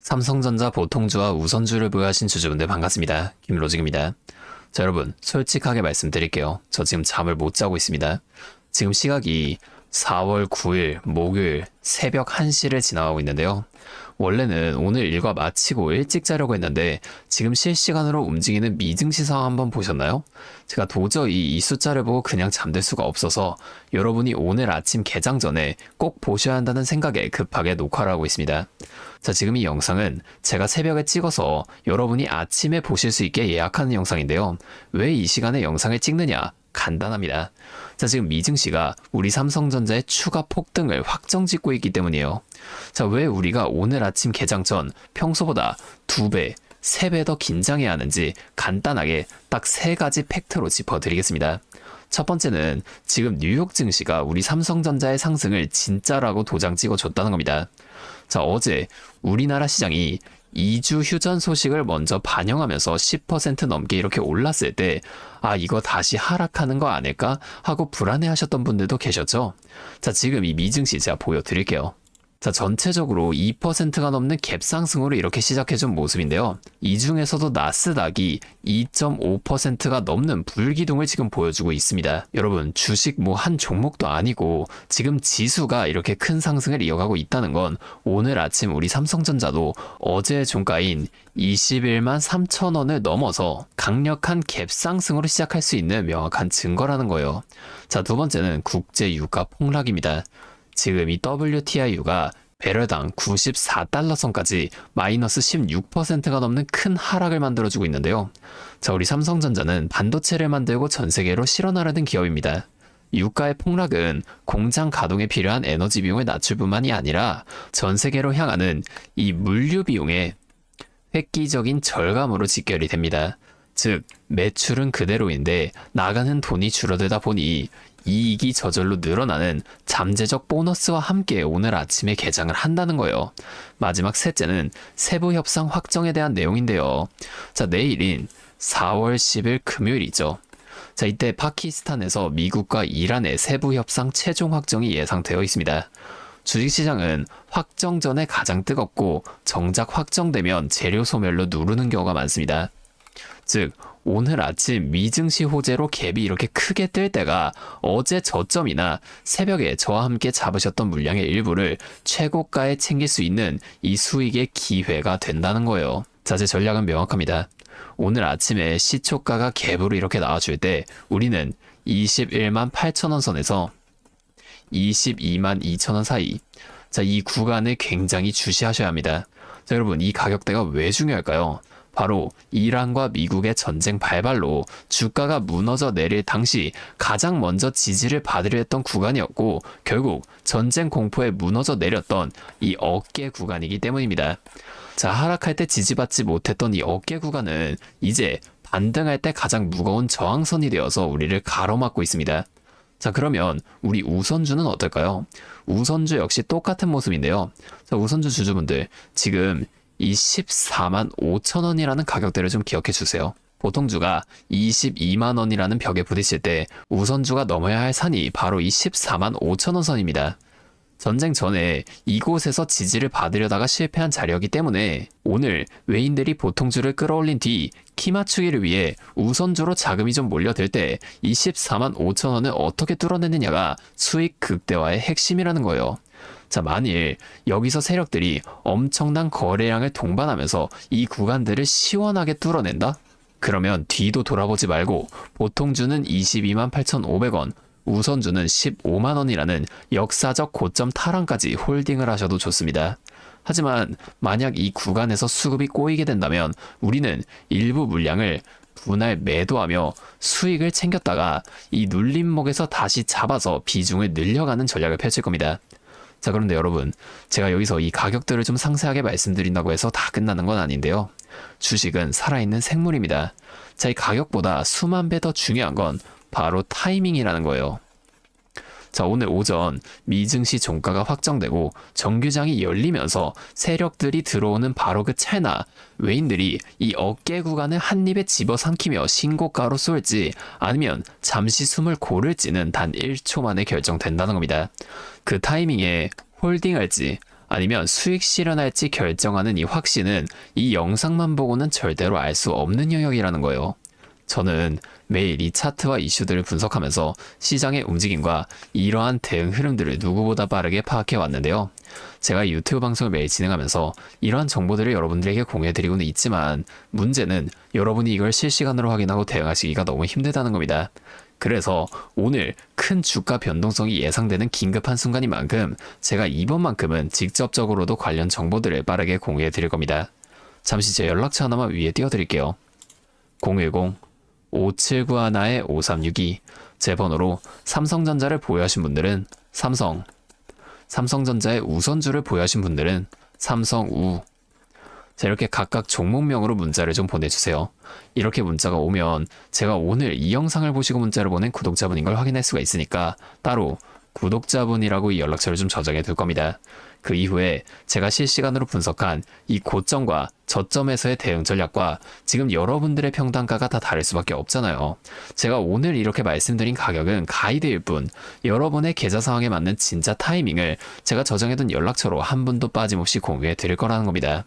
삼성전자 보통주와 우선주를 보유하신 주주분들 반갑습니다. 김로직입니다. 자, 여러분 솔직하게 말씀드릴게요. 저 지금 잠을 못 자고 있습니다. 지금 시각이 4월 9일 목요일 새벽 1시를 지나가고 있는데요. 원래는 오늘 일과 마치고 일찍 자려고 했는데 지금 실시간으로 움직이는 미증시 상황 한번 보셨나요? 제가 도저히 이 숫자를 보고 그냥 잠들 수가 없어서 여러분이 오늘 아침 개장 전에 꼭 보셔야 한다는 생각에 급하게 녹화를 하고 있습니다. 자, 지금 이 영상은 제가 새벽에 찍어서 여러분이 아침에 보실 수 있게 예약하는 영상인데요. 왜 이 시간에 영상을 찍느냐? 간단합니다. 자, 지금 미증시가 우리 삼성전자의 추가 폭등을 확정짓고 있기 때문이에요. 자, 왜 우리가 오늘 아침 개장 전 평소보다 2배, 3배 더 긴장해야 하는지 간단하게 딱 3가지 팩트로 짚어드리겠습니다. 첫 번째는 지금 뉴욕 증시가 우리 삼성전자의 상승을 진짜라고 도장 찍어줬다는 겁니다. 자, 어제 우리나라 시장이 2주 휴전 소식을 먼저 반영하면서 10% 넘게 이렇게 올랐을 때 이거 다시 하락하는 거 아닐까 하고 불안해하셨던 분들도 계셨죠. 자, 지금 이 미증시 제가 보여드릴게요. 자, 전체적으로 2%가 넘는 갭 상승으로 이렇게 시작해준 모습인데요. 이 중에서도 나스닥이 2.5%가 넘는 불기둥을 지금 보여주고 있습니다. 여러분, 주식 한 종목도 아니고 지금 지수가 이렇게 큰 상승을 이어가고 있다는 건 오늘 아침 우리 삼성전자도 어제의 종가인 21만 3천 원을 넘어서 강력한 갭 상승으로 시작할 수 있는 명확한 증거라는 거예요. 자, 두 번째는 국제 유가 폭락입니다. 지금 이 WTI유가 배럴당 94달러 선까지 마이너스 16%가 넘는 큰 하락을 만들어주고 있는데요. 자, 우리 삼성전자는 반도체를 만들고 전 세계로 실어나르는 기업입니다. 유가의 폭락은 공장 가동에 필요한 에너지 비용을 낮출 뿐만이 아니라 전 세계로 향하는 이 물류 비용의 획기적인 절감으로 직결이 됩니다. 즉, 매출은 그대로인데 나가는 돈이 줄어들다 보니 이익이 저절로 늘어나는 잠재적 보너스와 함께 오늘 아침에 개장을 한다는 거예요. 마지막 셋째는 세부 협상 확정에 대한 내용인데요. 자, 내일인 4월 10일 금요일이죠. 자, 이때 파키스탄에서 미국과 이란의 세부 협상 최종 확정이 예상되어 있습니다. 주식시장은 확정 전에 가장 뜨겁고 정작 확정되면 재료 소멸로 누르는 경우가 많습니다. 즉, 오늘 아침 미증시 호재로 갭이 이렇게 크게 뜰 때가 어제 저점이나 새벽에 저와 함께 잡으셨던 물량의 일부를 최고가에 챙길 수 있는 이 수익의 기회가 된다는 거예요. 자, 제 전략은 명확합니다. 오늘 아침에 시초가가 갭으로 이렇게 나와줄 때 우리는 21만 8천 원 선에서 22만 2천 원 사이, 자, 이 구간을 굉장히 주시하셔야 합니다. 자, 여러분, 이 가격대가 왜 중요할까요? 바로 이란과 미국의 전쟁 발발로 주가가 무너져 내릴 당시 가장 먼저 지지를 받으려 했던 구간이었고, 결국 전쟁 공포에 무너져 내렸던 이 어깨 구간이기 때문입니다. 자, 하락할 때 지지받지 못했던 이 어깨 구간은 이제 반등할 때 가장 무거운 저항선이 되어서 우리를 가로막고 있습니다. 자, 그러면 우리 우선주는 어떨까요? 우선주 역시 똑같은 모습인데요. 자, 우선주 주주분들, 지금 이 14만 5천 원이라는 가격대를 좀 기억해 주세요. 보통주가 22만 원이라는 벽에 부딪힐 때 우선주가 넘어야 할 산이 바로 이 14만 5천 원 선입니다. 전쟁 전에 이곳에서 지지를 받으려다가 실패한 자리였기 때문에 오늘 외인들이 보통주를 끌어올린 뒤 키 맞추기를 위해 우선주로 자금이 좀 몰려들 때 이 14만 5천 원을 어떻게 뚫어내느냐가 수익 극대화의 핵심이라는 거예요. 자, 만일 여기서 세력들이 엄청난 거래량을 동반하면서 이 구간들을 시원하게 뚫어낸다? 그러면 뒤도 돌아보지 말고 보통주는 22만 8,500원, 우선주는 15만 원이라는 역사적 고점 탈환까지 홀딩을 하셔도 좋습니다. 하지만 만약 이 구간에서 수급이 꼬이게 된다면 우리는 일부 물량을 분할 매도하며 수익을 챙겼다가 이 눌림목에서 다시 잡아서 비중을 늘려가는 전략을 펼칠 겁니다. 자, 그런데 여러분, 제가 여기서 이 가격들을 좀 상세하게 말씀드린다고 해서 다 끝나는 건 아닌데요. 주식은 살아있는 생물입니다. 자, 이 가격보다 수만 배 더 중요한 건 바로 타이밍이라는 거예요. 자, 오늘 오전 미증시 종가가 확정되고 정규장이 열리면서 세력들이 들어오는 바로 그 찰나 외인들이 이 어깨 구간을 한 입에 집어삼키며 신고가로 쏠지 아니면 잠시 숨을 고를지는 단 1초 만에 결정된다는 겁니다. 그 타이밍에 홀딩할지 아니면 수익 실현할지 결정하는 이 확신은 이 영상만 보고는 절대로 알 수 없는 영역이라는 거예요. 저는 매일 이 차트와 이슈들을 분석하면서 시장의 움직임과 이러한 대응 흐름들을 누구보다 빠르게 파악해 왔는데요. 제가 유튜브 방송을 매일 진행하면서 이러한 정보들을 여러분들에게 공유해드리고는 있지만 문제는 여러분이 이걸 실시간으로 확인하고 대응하시기가 너무 힘들다는 겁니다. 그래서 오늘 큰 주가 변동성이 예상되는 긴급한 순간인 만큼 제가 이번만큼은 직접적으로도 관련 정보들을 빠르게 공유해 드릴 겁니다. 잠시 제 연락처 하나만 위에 띄워드릴게요. 010-5791-5362 제 번호로 삼성전자를 보유하신 분들은 삼성전자의 우선주를 보유하신 분들은 삼성우. 자, 이렇게 각각 종목명으로 문자를 좀 보내주세요. 이렇게 문자가 오면 제가 오늘 이 영상을 보시고 문자를 보낸 구독자분인 걸 확인할 수가 있으니까 따로 구독자분이라고 이 연락처를 좀 저장해 둘 겁니다. 그 이후에 제가 실시간으로 분석한 이 고점과 저점에서의 대응 전략과 지금 여러분들의 평단가가 다 다를 수밖에 없잖아요. 제가 오늘 이렇게 말씀드린 가격은 가이드일 뿐 여러분의 계좌 상황에 맞는 진짜 타이밍을 제가 저장해둔 연락처로 한 분도 빠짐없이 공유해 드릴 거라는 겁니다.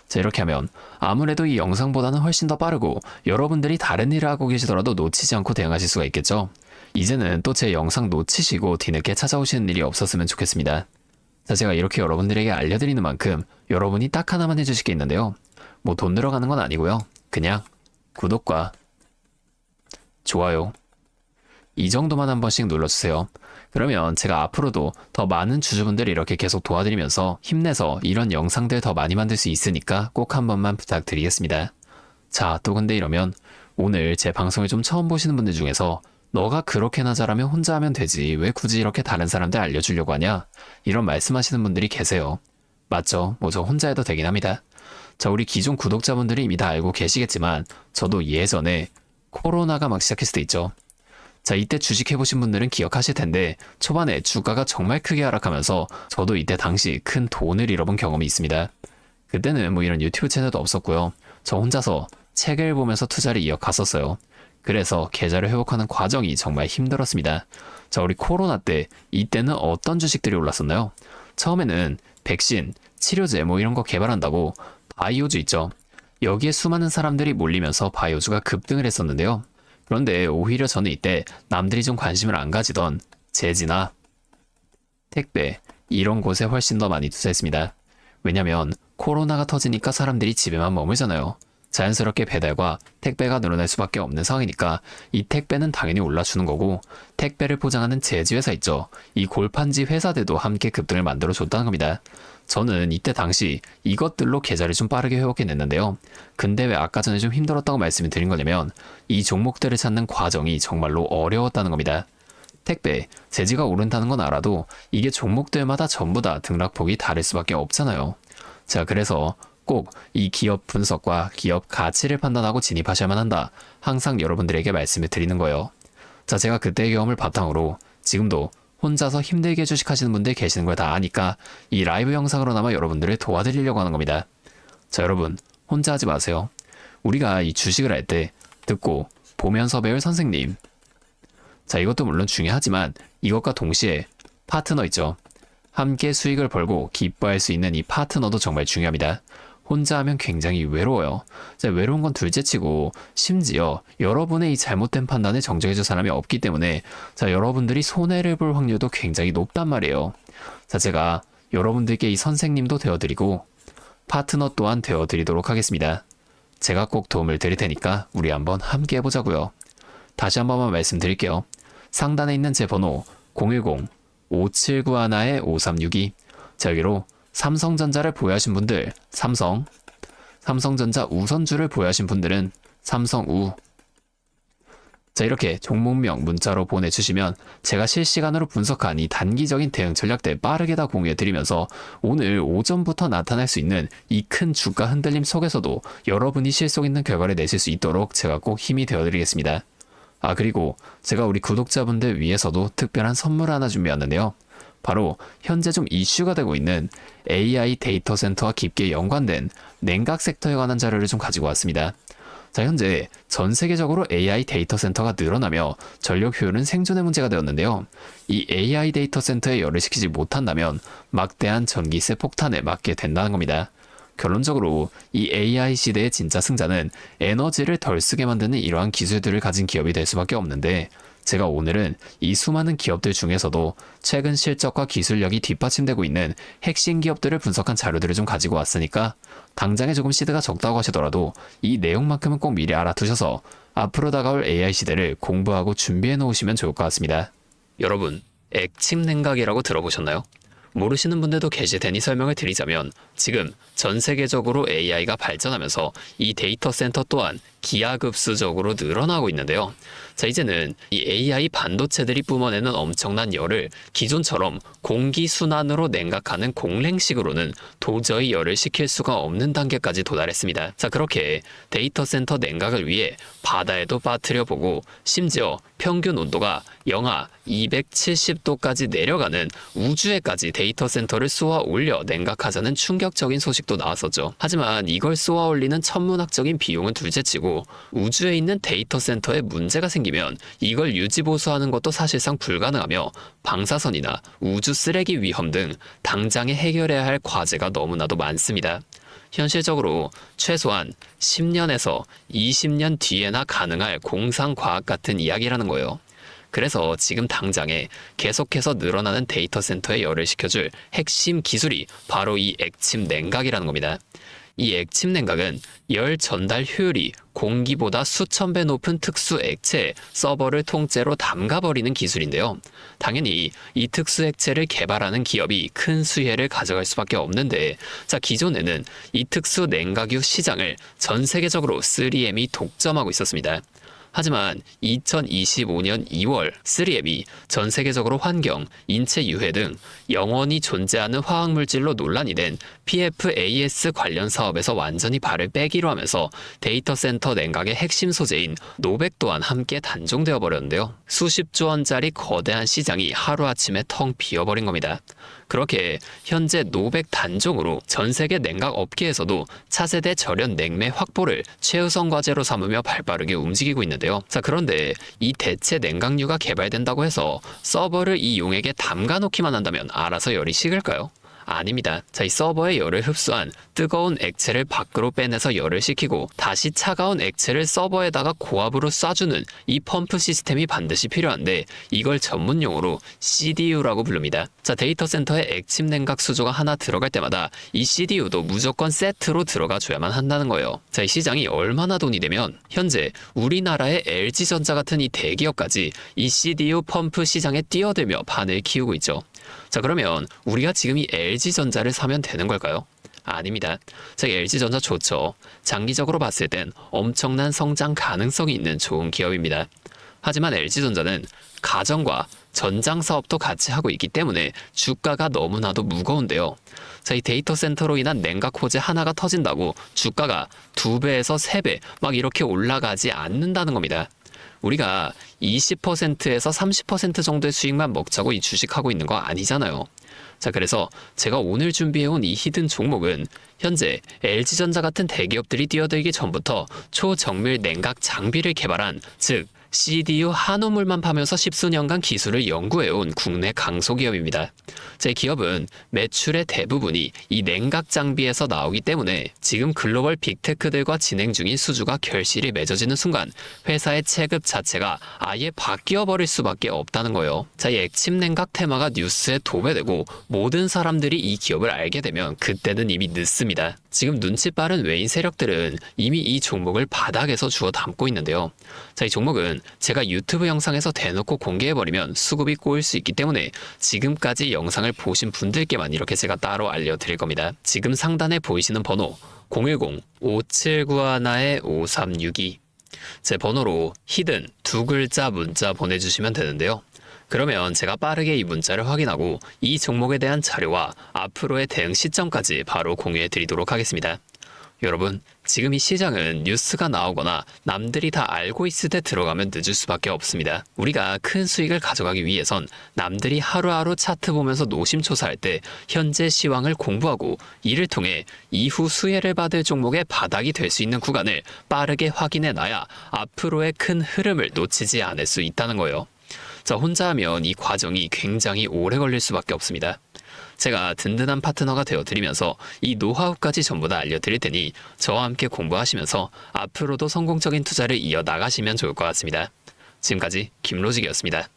자, 이렇게 하면 아무래도 이 영상보다는 훨씬 더 빠르고 여러분들이 다른 일을 하고 계시더라도 놓치지 않고 대응하실 수가 있겠죠. 이제는 또 제 영상 놓치시고 뒤늦게 찾아오시는 일이 없었으면 좋겠습니다. 자, 제가 이렇게 여러분들에게 알려드리는 만큼 여러분이 딱 하나만 해주실 게 있는데요. 뭐 돈 들어가는 건 아니고요. 그냥 구독과 좋아요 이 정도만 한 번씩 눌러주세요. 그러면 제가 앞으로도 더 많은 주주분들 이렇게 계속 도와드리면서 힘내서 이런 영상들 더 많이 만들 수 있으니까 꼭 한 번만 부탁드리겠습니다. 자, 또 근데 이러면 오늘 제 방송을 좀 처음 보시는 분들 중에서 너가 그렇게나 잘하면 혼자 하면 되지 왜 굳이 이렇게 다른 사람들 알려주려고 하냐? 이런 말씀하시는 분들이 계세요. 맞죠? 뭐 저 혼자 해도 되긴 합니다. 자, 우리 기존 구독자분들이 이미 다 알고 계시겠지만 저도 예전에 코로나가 막 시작했을 때 있죠. 자, 이때 주식해보신 분들은 기억하실 텐데 초반에 주가가 정말 크게 하락하면서 저도 이때 당시 큰 돈을 잃어본 경험이 있습니다. 그때는 뭐 이런 유튜브 채널도 없었고요. 저 혼자서 책을 보면서 투자를 이어갔었어요. 그래서 계좌를 회복하는 과정이 정말 힘들었습니다. 자, 우리 코로나 때 이때는 어떤 주식들이 올랐었나요? 처음에는 백신, 치료제 뭐 이런 거 개발한다고 바이오주 있죠. 여기에 수많은 사람들이 몰리면서 바이오주가 급등을 했었는데요. 그런데 오히려 저는 이때 남들이 좀 관심을 안 가지던 제지나 택배 이런 곳에 훨씬 더 많이 투자했습니다. 왜냐면 코로나가 터지니까 사람들이 집에만 머물잖아요. 자연스럽게 배달과 택배가 늘어날 수밖에 없는 상황이니까 이 택배는 당연히 올라주는 거고 택배를 포장하는 제지회사 있죠. 이 골판지 회사들도 함께 급등을 만들어줬다는 겁니다. 저는 이때 당시 이것들로 계좌를 좀 빠르게 회복해냈는데요. 근데 왜 아까 전에 좀 힘들었다고 말씀을 드린 거냐면 이 종목들을 찾는 과정이 정말로 어려웠다는 겁니다. 택배, 제지가 오른다는 건 알아도 이게 종목들마다 전부 다 등락폭이 다를 수밖에 없잖아요. 자, 그래서 꼭 이 기업 분석과 기업 가치를 판단하고 진입하셔야만 한다. 항상 여러분들에게 말씀을 드리는 거예요. 자, 제가 그때의 경험을 바탕으로 지금도 혼자서 힘들게 주식하시는 분들 계시는 걸 다 아니까 이 라이브 영상으로나마 여러분들을 도와드리려고 하는 겁니다. 자, 여러분 혼자 하지 마세요. 우리가 이 주식을 할 때 듣고 보면서 배울 선생님. 자, 이것도 물론 중요하지만 이것과 동시에 파트너 있죠. 함께 수익을 벌고 기뻐할 수 있는 이 파트너도 정말 중요합니다. 혼자 하면 굉장히 외로워요. 자, 외로운 건 둘째치고 심지어 여러분의 이 잘못된 판단을 정정해줄 사람이 없기 때문에 자, 여러분들이 손해를 볼 확률도 굉장히 높단 말이에요. 자, 제가 여러분들께 이 선생님도 되어드리고 파트너 또한 되어드리도록 하겠습니다. 제가 꼭 도움을 드릴 테니까 우리 한번 함께 해보자고요. 다시 한 번만 말씀드릴게요. 상단에 있는 제 번호 010-5791-5362 자, 여기로 삼성전자를 보유하신 분들 삼성전자 우선주를 보유하신 분들은 삼성우. 자, 이렇게 종목명 문자로 보내주시면 제가 실시간으로 분석한 이 단기적인 대응 전략들 빠르게 다 공유해드리면서 오늘 오전부터 나타날 수 있는 이 큰 주가 흔들림 속에서도 여러분이 실속 있는 결과를 내실 수 있도록 제가 꼭 힘이 되어드리겠습니다. 아, 그리고 제가 우리 구독자분들 위해서도 특별한 선물 하나 준비했는데요. 바로 현재 좀 이슈가 되고 있는 AI 데이터 센터와 깊게 연관된 냉각 섹터에 관한 자료를 좀 가지고 왔습니다. 자, 현재 전 세계적으로 AI 데이터 센터가 늘어나며 전력 효율은 생존의 문제가 되었는데요. 이 AI 데이터 센터에 열을 식히지 못한다면 막대한 전기세 폭탄에 맞게 된다는 겁니다. 결론적으로 이 AI 시대의 진짜 승자는 에너지를 덜 쓰게 만드는 이러한 기술들을 가진 기업이 될 수밖에 없는데, 제가 오늘은 이 수많은 기업들 중에서도 최근 실적과 기술력이 뒷받침되고 있는 핵심 기업들을 분석한 자료들을 좀 가지고 왔으니까 당장에 조금 시드가 적다고 하시더라도 이 내용만큼은 꼭 미리 알아두셔서 앞으로 다가올 AI 시대를 공부하고 준비해 놓으시면 좋을 것 같습니다. 여러분, 액침 냉각이라고 들어보셨나요? 모르시는 분들도 계실 테니 설명을 드리자면, 지금 전 세계적으로 AI가 발전하면서 이 데이터 센터 또한 기하급수적으로 늘어나고 있는데요. 자, 이제는 이 AI 반도체들이 뿜어내는 엄청난 열을 기존처럼 공기순환으로 냉각하는 공랭식으로는 도저히 열을 식힐 수가 없는 단계까지 도달했습니다. 자, 그렇게 데이터 센터 냉각을 위해 바다에도 빠뜨려보고 심지어 평균 온도가 영하 270도까지 내려가는 우주에까지 데이터 센터를 쏘아 올려 냉각하자는 충격적인 소식도 나왔었죠. 하지만 이걸 쏘아 올리는 천문학적인 비용은 둘째치고 우주에 있는 데이터 센터에 문제가 생기면 이걸 유지보수하는 것도 사실상 불가능하며 방사선이나 우주 쓰레기 위험 등 당장에 해결해야 할 과제가 너무나도 많습니다. 현실적으로 최소한 10년에서 20년 뒤에나 가능할 공상과학 같은 이야기라는 거예요. 그래서 지금 당장에 계속해서 늘어나는 데이터 센터에 열을 식혀줄 핵심 기술이 바로 이 액침 냉각이라는 겁니다. 이 액침 냉각은 열 전달 효율이 공기보다 수천 배 높은 특수 액체에 서버를 통째로 담가버리는 기술인데요. 당연히 이 특수 액체를 개발하는 기업이 큰 수혜를 가져갈 수밖에 없는데, 자, 기존에는 이 특수 냉각유 시장을 전 세계적으로 3M이 독점하고 있었습니다. 하지만 2025년 2월 3M이 전 세계적으로 환경, 인체 유해 등 영원히 존재하는 화학물질로 논란이 된 PFAS 관련 사업에서 완전히 발을 빼기로 하면서 데이터 센터 냉각의 핵심 소재인 노백 또한 함께 단종되어 버렸는데요. 수십조 원짜리 거대한 시장이 하루아침에 텅 비어버린 겁니다. 그렇게 현재 노백 단종으로 전 세계 냉각 업계에서도 차세대 절연 냉매 확보를 최우선 과제로 삼으며 발빠르게 움직이고 있는데요. 자, 그런데 이 대체 냉각유가 개발된다고 해서 서버를 이 용액에 담가 놓기만 한다면 알아서 열이 식을까요? 아닙니다. 자, 이 서버의 열을 흡수한 뜨거운 액체를 밖으로 빼내서 열을 식히고 다시 차가운 액체를 서버에다가 고압으로 쏴주는 이 펌프 시스템이 반드시 필요한데, 이걸 전문용어로 CDU라고 부릅니다. 자, 데이터 센터에 액침 냉각 수조가 하나 들어갈 때마다 이 CDU도 무조건 세트로 들어가 줘야만 한다는 거예요. 자, 이 시장이 얼마나 돈이 되면 현재 우리나라의 LG전자 같은 이 대기업까지 이 CDU 펌프 시장에 뛰어들며 판을 키우고 있죠. 자, 그러면 우리가 지금 이 LG전자를 사면 되는 걸까요? 아닙니다. 자, LG전자 좋죠. 장기적으로 봤을 땐 엄청난 성장 가능성이 있는 좋은 기업입니다. 하지만 LG전자는 가전과 전장 사업도 같이 하고 있기 때문에 주가가 너무나도 무거운데요. 자, 이 데이터 센터로 인한 냉각 호재 하나가 터진다고 주가가 2배에서 3배 막 이렇게 올라가지 않는다는 겁니다. 우리가 20%에서 30% 정도의 수익만 먹자고 이 주식하고 있는 거 아니잖아요. 자, 그래서 제가 오늘 준비해온 이 히든 종목은 현재 LG전자 같은 대기업들이 뛰어들기 전부터 초정밀 냉각 장비를 개발한, 즉 CDU 한우물만 파면서 십수년간 기술을 연구해온 국내 강소기업입니다. 제 기업은 매출의 대부분이 이 냉각 장비에서 나오기 때문에 지금 글로벌 빅테크들과 진행 중인 수주가 결실이 맺어지는 순간 회사의 체급 자체가 아예 바뀌어 버릴 수밖에 없다는 거예요. 자, 이 액침 냉각 테마가 뉴스에 도배되고 모든 사람들이 이 기업을 알게 되면 그때는 이미 늦습니다. 지금 눈치 빠른 외인 세력들은 이미 이 종목을 바닥에서 주워 담고 있는데요. 자, 이 종목은 제가 유튜브 영상에서 대놓고 공개해버리면 수급이 꼬일 수 있기 때문에 지금까지 영상을 보신 분들께만 이렇게 제가 따로 알려드릴 겁니다. 지금 상단에 보이시는 번호 010-5791-5362, 제 번호로 히든 2글자 문자 보내주시면 되는데요. 그러면 제가 빠르게 이 문자를 확인하고 이 종목에 대한 자료와 앞으로의 대응 시점까지 바로 공유해 드리도록 하겠습니다. 여러분, 지금 이 시장은 뉴스가 나오거나 남들이 다 알고 있을 때 들어가면 늦을 수밖에 없습니다. 우리가 큰 수익을 가져가기 위해선 남들이 하루하루 차트 보면서 노심초사할 때 현재 시황을 공부하고 이를 통해 이후 수혜를 받을 종목의 바닥이 될 수 있는 구간을 빠르게 확인해 놔야 앞으로의 큰 흐름을 놓치지 않을 수 있다는 거예요. 자, 혼자 하면 이 과정이 굉장히 오래 걸릴 수밖에 없습니다. 제가 든든한 파트너가 되어드리면서 이 노하우까지 전부 다 알려드릴 테니 저와 함께 공부하시면서 앞으로도 성공적인 투자를 이어나가시면 좋을 것 같습니다. 지금까지 김로직이었습니다.